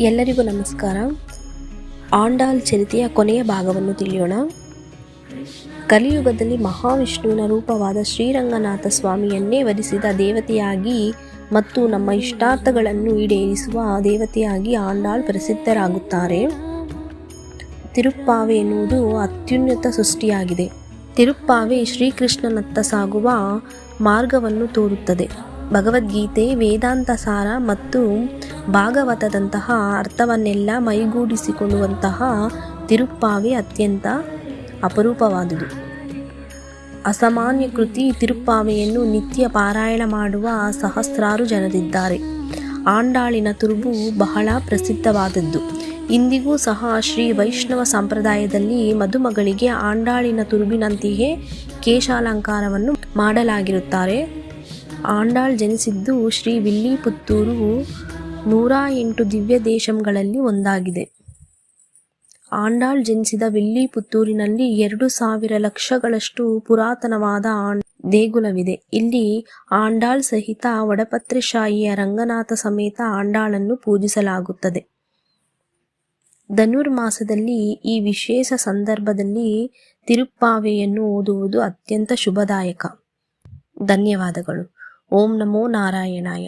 ಎಲ್ಲರಿಗೂ ನಮಸ್ಕಾರ. ಆಂಡಾಳ್ ಚರಿತೆಯ ಕೊನೆಯ ಭಾಗವನ್ನು ತಿಳಿಯೋಣ. ಕಲಿಯುಗದಲ್ಲಿ ಮಹಾವಿಷ್ಣುವಿನ ರೂಪವಾದ ಶ್ರೀರಂಗನಾಥ ಸ್ವಾಮಿಯನ್ನೇ ವರಿಸಿದ ದೇವತೆಯಾಗಿ ಮತ್ತು ನಮ್ಮ ಇಷ್ಟಾರ್ಥಗಳನ್ನು ಈಡೇರಿಸುವ ದೇವತೆಯಾಗಿ ಆಂಡಾಳ್ ಪ್ರಸಿದ್ಧರಾಗುತ್ತಾರೆ. ತಿರುಪ್ಪಾವೆ ಎನ್ನುವುದು ಅತ್ಯುನ್ನತ ಸೃಷ್ಟಿಯಾಗಿದೆ. ತಿರುಪ್ಪಾವೆ ಶ್ರೀಕೃಷ್ಣನತ್ತ ಸಾಗುವ ಮಾರ್ಗವನ್ನು ತೋರುತ್ತದೆ. ಭಗವದ್ಗೀತೆ, ವೇದಾಂತ ಸಾರ ಮತ್ತು ಭಾಗವತದಂತಹ ಅರ್ಥವನ್ನೆಲ್ಲ ಮೈಗೂಡಿಸಿಕೊಳ್ಳುವಂತಹ ತಿರುಪ್ಪಾವೆ ಅತ್ಯಂತ ಅಪರೂಪವಾದುದು. ಅಸಾಮಾನ್ಯ ಕೃತಿ ತಿರುಪ್ಪಾವೆಯನ್ನು ನಿತ್ಯ ಪಾರಾಯಣ ಮಾಡುವ ಸಹಸ್ರಾರು ಜನರಿದ್ದಾರೆ. ಆಂಡಾಳಿನ ತುರುಬು ಬಹಳ ಪ್ರಸಿದ್ಧವಾದದ್ದು. ಇಂದಿಗೂ ಸಹ ಶ್ರೀ ವೈಷ್ಣವ ಸಂಪ್ರದಾಯದಲ್ಲಿ ಮದುಮಗಳಿಗೆ ಆಂಡಾಳಿನ ತುರುಬಿನಂತೆಯೇ ಕೇಶಾಲಂಕಾರವನ್ನು ಮಾಡಲಾಗಿರುತ್ತಾರೆ. ಆಂಡಾಳ್ ಜನಿಸಿದ್ದು ಶ್ರೀ ವಿಲ್ಲಿಪುತ್ತೂರು 108 ದಿವ್ಯ ದೇಶಗಳಲ್ಲಿ ಒಂದಾಗಿದೆ. ಆಂಡಾಳ್ ಜನಿಸಿದ ವಿಲ್ಲಿಪುತ್ತೂರಿನಲ್ಲಿ 2000 ಲಕ್ಷಗಳಷ್ಟು ಪುರಾತನವಾದ ದೇಗುಲವಿದೆ. ಇಲ್ಲಿ ಆಂಡಾಳ್ ಸಹಿತ ವಡಪತ್ರಿಶಾಹಿಯ ರಂಗನಾಥ ಸಮೇತ ಆಂಡಾಳನ್ನು ಪೂಜಿಸಲಾಗುತ್ತದೆ. ಧನುರ್ಮಾಸದಲ್ಲಿ ಈ ವಿಶೇಷ ಸಂದರ್ಭದಲ್ಲಿ ತಿರುಪ್ಪಾವೆಯನ್ನು ಓದುವುದು ಅತ್ಯಂತ ಶುಭದಾಯಕ. ಧನ್ಯವಾದಗಳು. ಓಂ ನಮೋ ನಾರಾಯಣಾಯ.